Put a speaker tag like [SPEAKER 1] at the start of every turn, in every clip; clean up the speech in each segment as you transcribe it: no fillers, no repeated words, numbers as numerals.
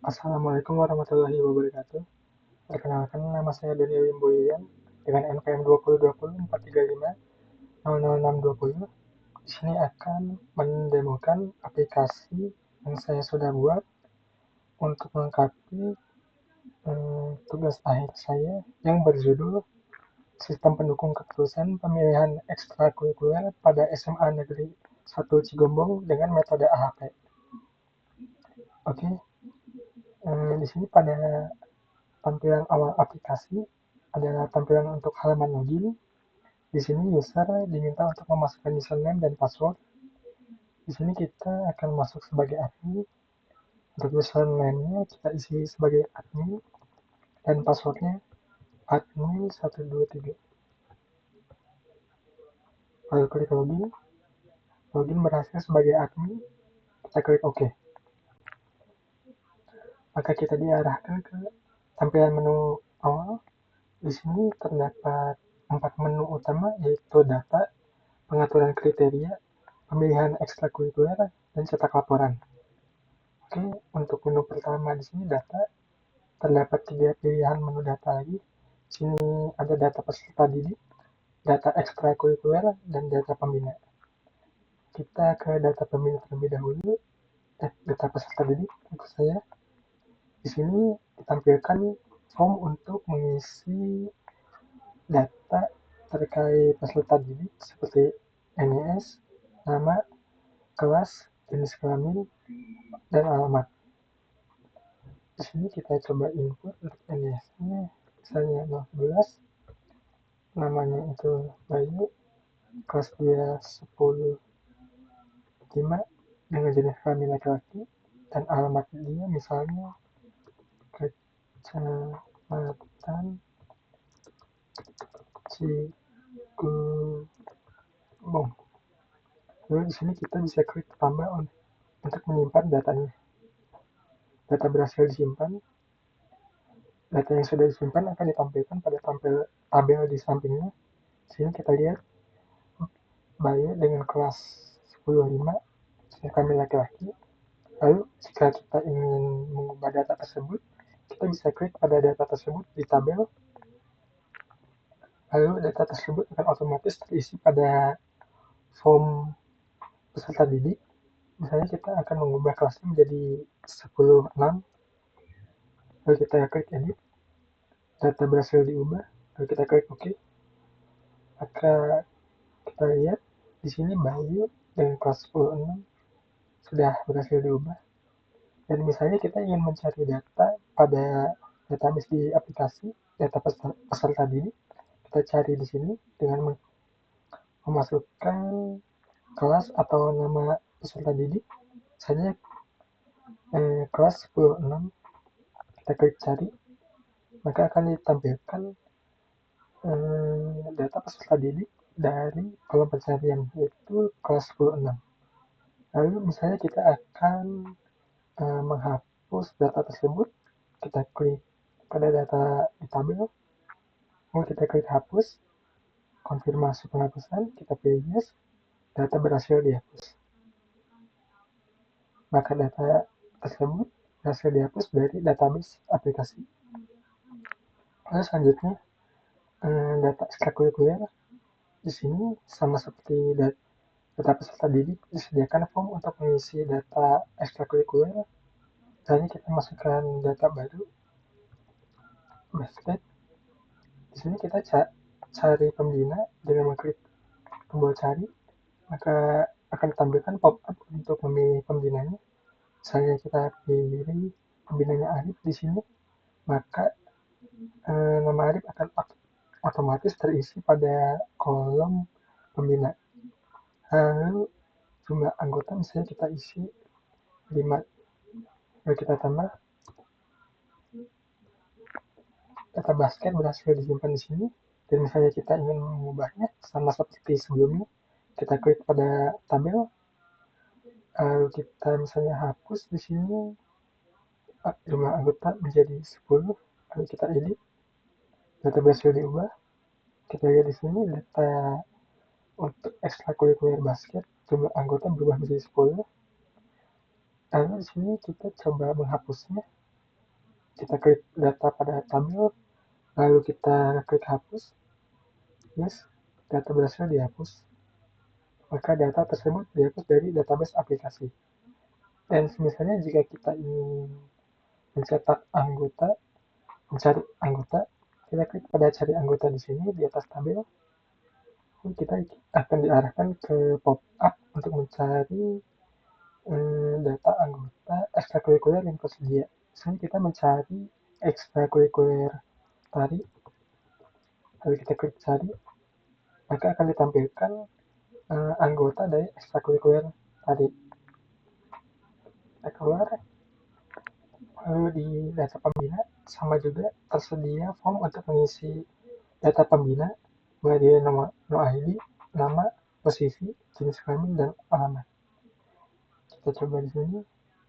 [SPEAKER 1] Assalamualaikum warahmatullahi wabarakatuh. Perkenalkan, nama saya Doni Wimboyan dengan NPM 2020-435-00620. Di sini akan mendemokan aplikasi yang saya sudah buat untuk melengkapi tugas akhir saya yang berjudul Sistem Pendukung Kelulusan Pemilihan Ekstrakurikuler pada SMA Negeri 1 Cigombong dengan metode AHP. Oke, di sini pada tampilan awal aplikasi adalah tampilan untuk halaman login. Di sini user diminta untuk memasukkan username dan password. Di sini kita akan masuk sebagai admin. Untuk username-nya kita isi sebagai admin dan passwordnya admin 123. Lalu klik login. Login berhasil sebagai admin. Kita klik OK. Maka kita diarahkan ke tampilan menu awal. Di sini terdapat 4 menu utama, yaitu data, pengaturan kriteria, pemilihan ekstrakurikuler, dan cetak laporan. Oke, untuk menu pertama di sini data, terdapat 3 pilihan menu data lagi. Di sini ada data peserta didik, data ekstrakurikuler, dan data pembina. Kita ke data pembina terlebih dahulu. Data peserta didik, untuk saya. Di sini ditampilkan form untuk mengisi data terkait peserta didik seperti NIS, nama, kelas, jenis kelamin, dan alamat. Di sini kita coba input untuk NIS-nya, misalnya 011, namanya itu Bayu, kelas dia 10-5 dengan jenis kelamin laki-laki, dan alamat dia misalnya Kecamatan Cigombong. Lalu di sini kita bisa klik tambah untuk menyimpan datanya. Data berhasil disimpan. Data yang sudah disimpan akan ditampilkan pada tabel di sampingnya. Di sini kita lihat Bayu dengan kelas 10-5, kami laki-laki. Lalu jika kita ingin mengubah data tersebut, kita bisa klik pada data tersebut di tabel. Lalu data tersebut akan otomatis terisi pada form peserta didik. Misalnya kita akan mengubah kelasnya menjadi 10-6. Lalu kita klik edit. Data berhasil diubah. Lalu kita klik OK. Maka kita lihat di sini Bayu dengan kelas 10-6 sudah berhasil diubah. Dan misalnya kita ingin mencari data pada database di aplikasi, data peserta didik, kita cari di sini dengan memasukkan kelas atau nama peserta didik. Misalnya kelas 10-6, kita klik cari, maka akan ditampilkan data peserta didik dari kolom pencarian, yaitu kelas 10-6. Lalu misalnya kita akan menghapus data tersebut, kita klik pada data di tabel, lalu kita klik hapus, konfirmasi penghapusan, kita pilih yes, data berhasil dihapus. Maka data tersebut berhasil dihapus dari database aplikasi. Lalu selanjutnya data ekstrakurikuler. Di sini sama seperti data peserta didik, disediakan form untuk mengisi data ekstrakurikuler. Misalnya kita masukkan data baru, basket. Di sini kita cari pembina dengan mengklik tombol cari, maka akan ditampilkan pop-up untuk memilih pembinanya. Misalnya kita pilih pembinanya Arif di sini, maka nama Arif akan otomatis terisi pada kolom pembina. Lalu jumlah anggota misalnya kita isi 5. Lalu kita tambah. Data basket berhasil disimpan di sini. Dan misalnya kita ingin mengubahnya sama seperti sebelumnya, kita klik pada tabel. Lalu kita misalnya hapus di sini jumlah anggota menjadi 10. Lalu kita edit. Data berhasil diubah. Kita lihat di sini data untuk ekstrakurikuler basket, jumlah anggota berubah menjadi 10. Lalu di sini kita coba menghapusnya. kita klik data pada tabel, lalu kita klik hapus. Yes, data berhasil dihapus. Maka data tersebut dihapus dari database aplikasi. Dan misalnya jika kita ingin mencetak anggota, mencari anggota, kita klik pada cari anggota di sini di atas tabel. Kita akan diarahkan ke pop-up untuk mencari data anggota ekstrakurikuler yang tersedia. Misalnya kita mencari ekstrakurikuler tari, lalu kita klik cari, maka akan ditampilkan anggota dari ekstrakurikuler tadi. Kita keluar, lalu di data pembina sama juga tersedia form untuk mengisi data pembina, mulai dari nomor ID, nama, posisi, jenis kelamin, dan alamat. Kita coba di sini,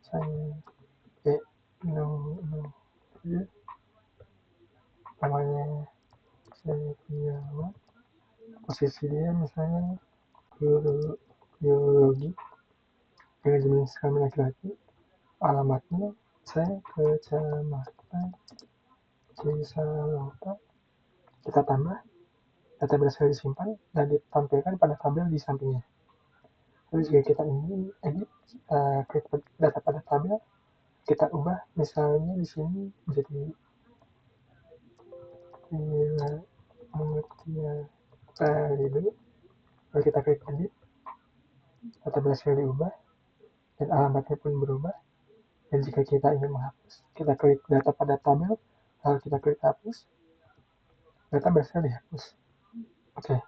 [SPEAKER 1] saya namanya saya posisi dia misalnya biologi dengan jenis kelamin laki-laki, alamatnya saya Kecamatan Cisalota, kita tambah, data berhasil disimpan dan ditampilkan pada tabel di sampingnya. Lalu jika kita ingin edit, kita klik data pada tabel, kita ubah misalnya di sini menjadi tadi dulu, lalu kita klik edit, data berhasil diubah dan alamatnya pun berubah. Dan jika kita ingin menghapus, kita klik data pada tabel, lalu kita klik hapus, data berhasil dihapus. Oke.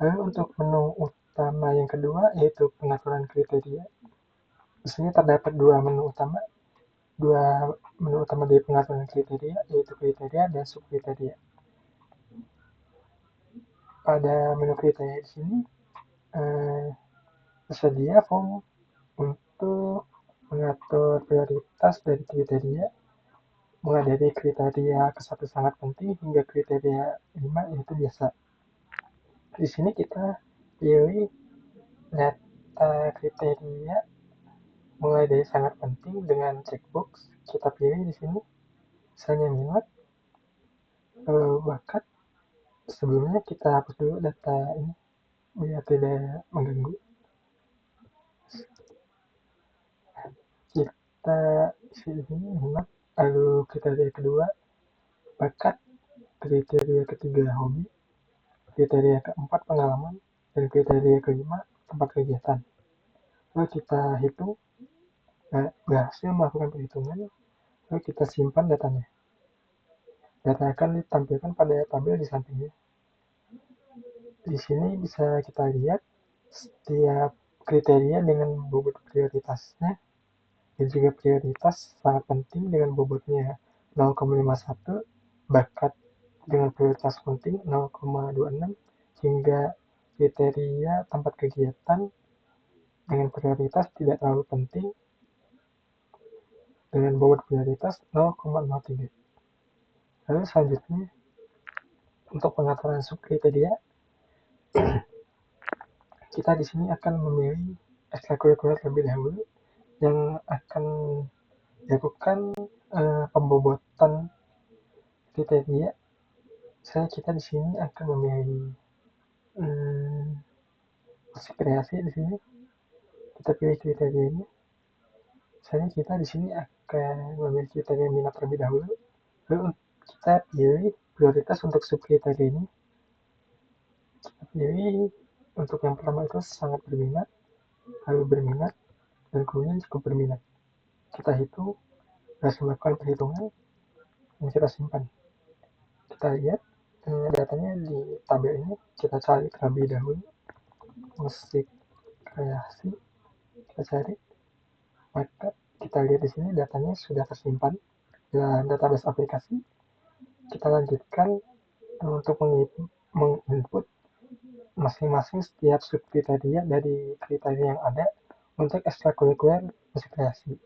[SPEAKER 1] Lalu untuk menu utama yang kedua yaitu pengaturan kriteria. Di sini terdapat dua menu utama dari pengaturan kriteria, yaitu kriteria dan subkriteria. Pada menu kriteria di sini tersedia form untuk mengatur prioritas dari kriteria, mulai dari kriteria ke-1 sangat penting hingga kriteria 5 yaitu biasa. Di sini kita pilih data kriteria mulai dari sangat penting dengan checkbox. Kita pilih di sini misalnya minat, bakat. Sebelumnya kita hapus dulu data ini biar tidak mengganggu. Kita isi di sini minat, lalu kriteria kedua bakat, kriteria ketiga hobi, kriteria keempat pengalaman, dan kriteria kelima tempat kegiatan. Lalu kita hitung, berhasil melakukan perhitungan, lalu kita simpan datanya. Data akan ditampilkan pada tabel di sampingnya. Di sini bisa kita lihat setiap kriteria dengan bobot prioritasnya, dan juga prioritas sangat penting dengan bobotnya 0,51, bakat dengan prioritas penting 0,26, hingga kriteria tempat kegiatan dengan prioritas tidak terlalu penting dengan bobot prioritas 0,03. Lalu selanjutnya untuk pengaturan subkriteria, kita di sini akan memilih ekstrakurikuler terlebih dahulu yang akan dilakukan pembobotan kriteria. Misalnya kita di sini akan memilih musik kreasi di sini. Kita pilih kriterianya. Misalnya kita di sini akan memilih kriteria minat terlebih dahulu. Lalu kita pilih prioritas untuk subkriteria ini. Kita pilih untuk yang pertama itu sangat berminat, lalu berminat, dan kemudian cukup berminat. Kita hitung, berhasil melakukan perhitungan, dan kita simpan. Kita lihat datanya di tabel ini, kita cari terlebih dahulu musik kreasi, kita cari, maka kita lihat di sini datanya sudah tersimpan dalam database aplikasi. Kita lanjutkan untuk menginput masing-masing setiap subkriteria dari kriteria yang ada untuk ekstrakurikuler musik kreasi.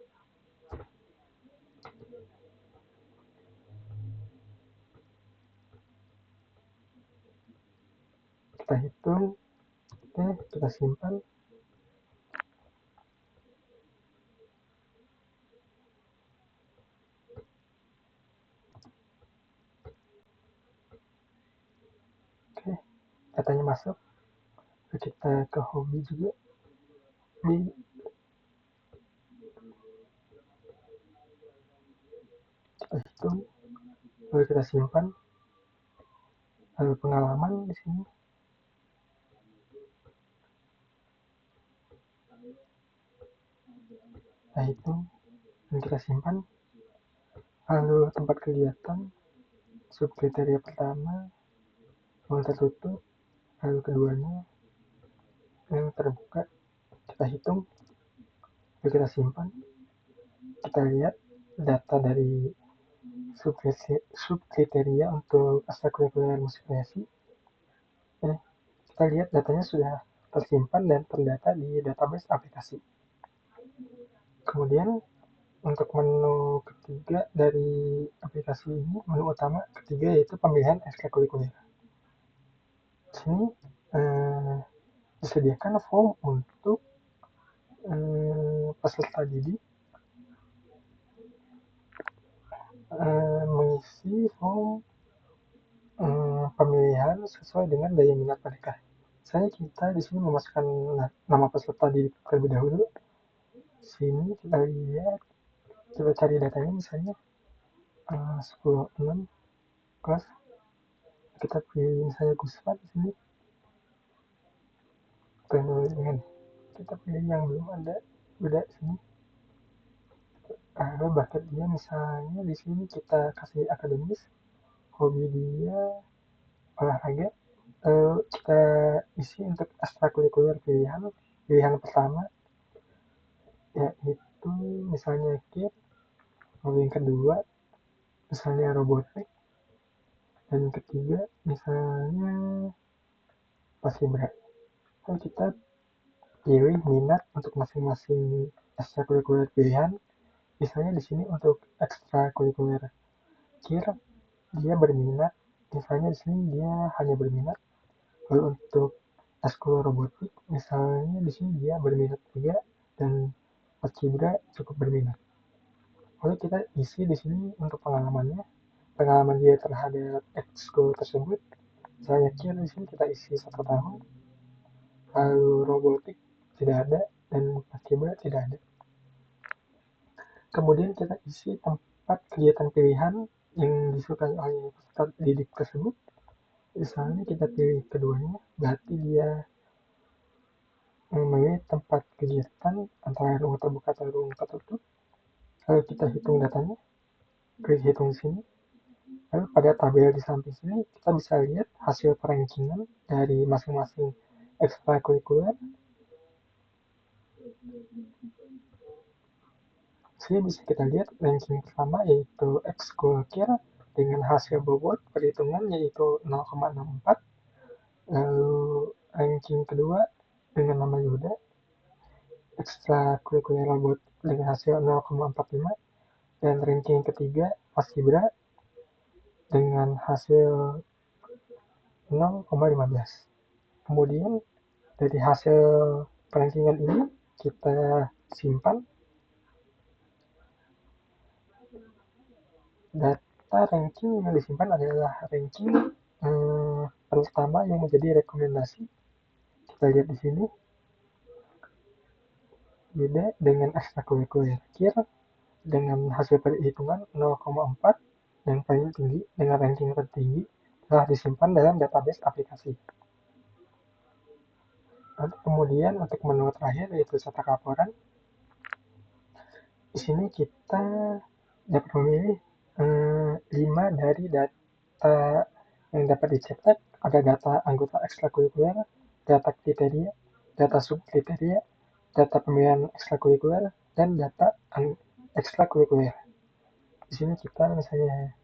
[SPEAKER 1] Kita hitung, kita simpan. datanya masuk, kita ke hobi juga, kita hitung, lalu kita simpan, lalu pengalaman di sini, kita hitung dan kita simpan, lalu tempat kegiatan, subkriteria pertama, ruang tertutup, lalu keduanya yang terbuka, kita hitung, lalu kita simpan, kita lihat data dari subkriteria untuk ekstrakurikuler musik kreasi. Kita lihat datanya sudah tersimpan dan terdata di database aplikasi. Kemudian untuk menu ketiga dari aplikasi ini, menu utama ketiga yaitu pemilihan ekstrakurikuler. Di sini disediakan form untuk peserta didik mengisi form pemilihan sesuai dengan daya minat mereka. Misalnya kita di sini memasukkan nama peserta didik terlebih dahulu. Di sini kita lihat, kita cari datanya misalnya 10/6 kelas. Kita pilih misalnya Guspa di sini. Kita pilih yang belum ada, udah sini. Lalu bucket dia misalnya di sini kita kasih akademis, hobi dia olahraga. Kita isi untuk ekstrakurikuler pilihan pertama yaitu misalnya kit, lalu yang kedua misalnya robotik, dan yang ketiga misalnya paskibra. Lalu kita pilih minat untuk masing-masing ekstrakurikuler pilihan. Misalnya di sini untuk ekstrakurikuler kir dia berminat, misalnya di sini dia hanya berminat. Lalu untuk ekskul robotik misalnya di sini dia berminat juga dan paskibra cukup berminat. Lalu kita isi di sini untuk pengalamannya, pengalaman dia terhadap ekskul tersebut. Misalnya kir di sini kita isi 1 tahun, lalu robotik tidak ada dan paskibra tidak ada. Kemudian kita isi tempat kegiatan pilihan yang disukai oleh peserta didik tersebut. Misalnya kita pilih keduanya, berarti dia memilih tempat kegiatan antara ruang terbuka atau ruang tertutup. Lalu kita hitung datanya, klik hitung di sini. Lalu pada tabel di samping sini kita bisa lihat hasil perankingan dari masing-masing ekstrakurikuler. Sini bisa kita lihat ranking pertama yaitu ekskul kir dengan hasil bobot perhitungan yaitu 0,64. Lalu ranking kedua dengan nama Yuda, ekstrakurikuler robot dengan hasil 0,45. Dan ranking ketiga paskibra dengan hasil 0,15. Kemudian dari hasil perankingan ini kita simpan. Data ranking yang disimpan adalah ranking pertama yang menjadi rekomendasi. Kita lihat di sini. Beda dengan ekstrakurikuler kir dengan hasil perhitungan 0,4 yang paling tinggi dengan ranking tertinggi telah disimpan dalam database aplikasi. Lalu kemudian untuk menu terakhir yaitu cetak laporan. Di sini kita dapat memilih 5 dari data yang dapat dicetak. Ada data anggota ekstrakurikuler, data kriteria, data subkriteria, data pemilihan ekstrakurikuler, dan data ekstrakurikuler. Di sini kita misalnya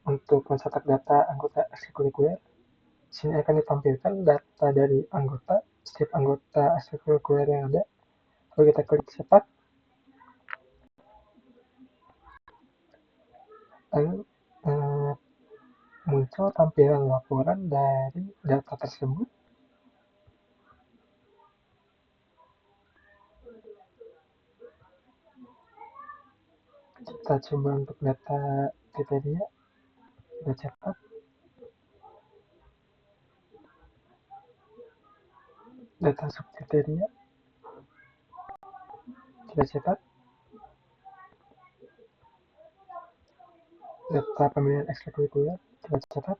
[SPEAKER 1] untuk mencetak data anggota ekstrakurikuler, di sini akan ditampilkan data dari anggota, setiap anggota ekstrakurikuler yang ada. Lalu kita klik cetak. Lalu muncul tampilan laporan dari data tersebut. Kita coba untuk data kriteria, kita cetak. data subkriteria kita cetak, data pemilihan ekstrakurikuler kita catat,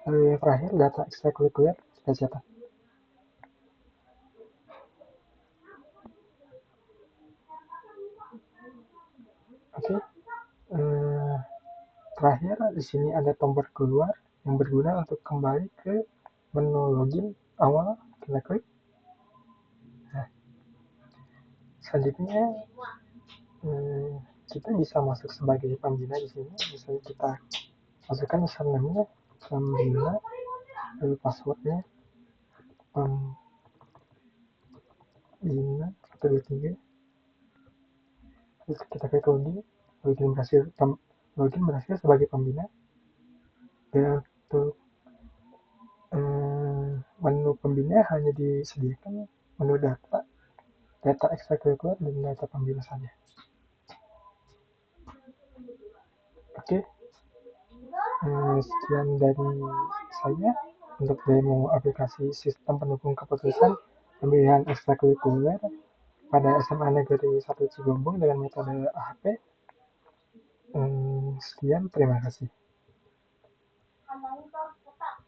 [SPEAKER 1] lalu yang terakhir data ekstrakurikuler kita catat. Oke, terakhir di sini ada tombol keluar yang berguna untuk kembali ke menu login awal. Kita klik. Nah, selanjutnya kita bisa masuk sebagai pembina di sini. Misalnya kita masukkan username-nya pembina, lalu passwordnya pembina 123. Terus kita klik login berhasil sebagai pembina. Dan untuk menu pembina hanya disediakan menu data ekstrakurikuler dan data pembina saja. Oke, sekian dari saya untuk demo aplikasi sistem pendukung keputusan pemilihan ekstrakurikuler pada SMA Negeri 1 Cigombong dengan metode AHP. Sekian, terima kasih.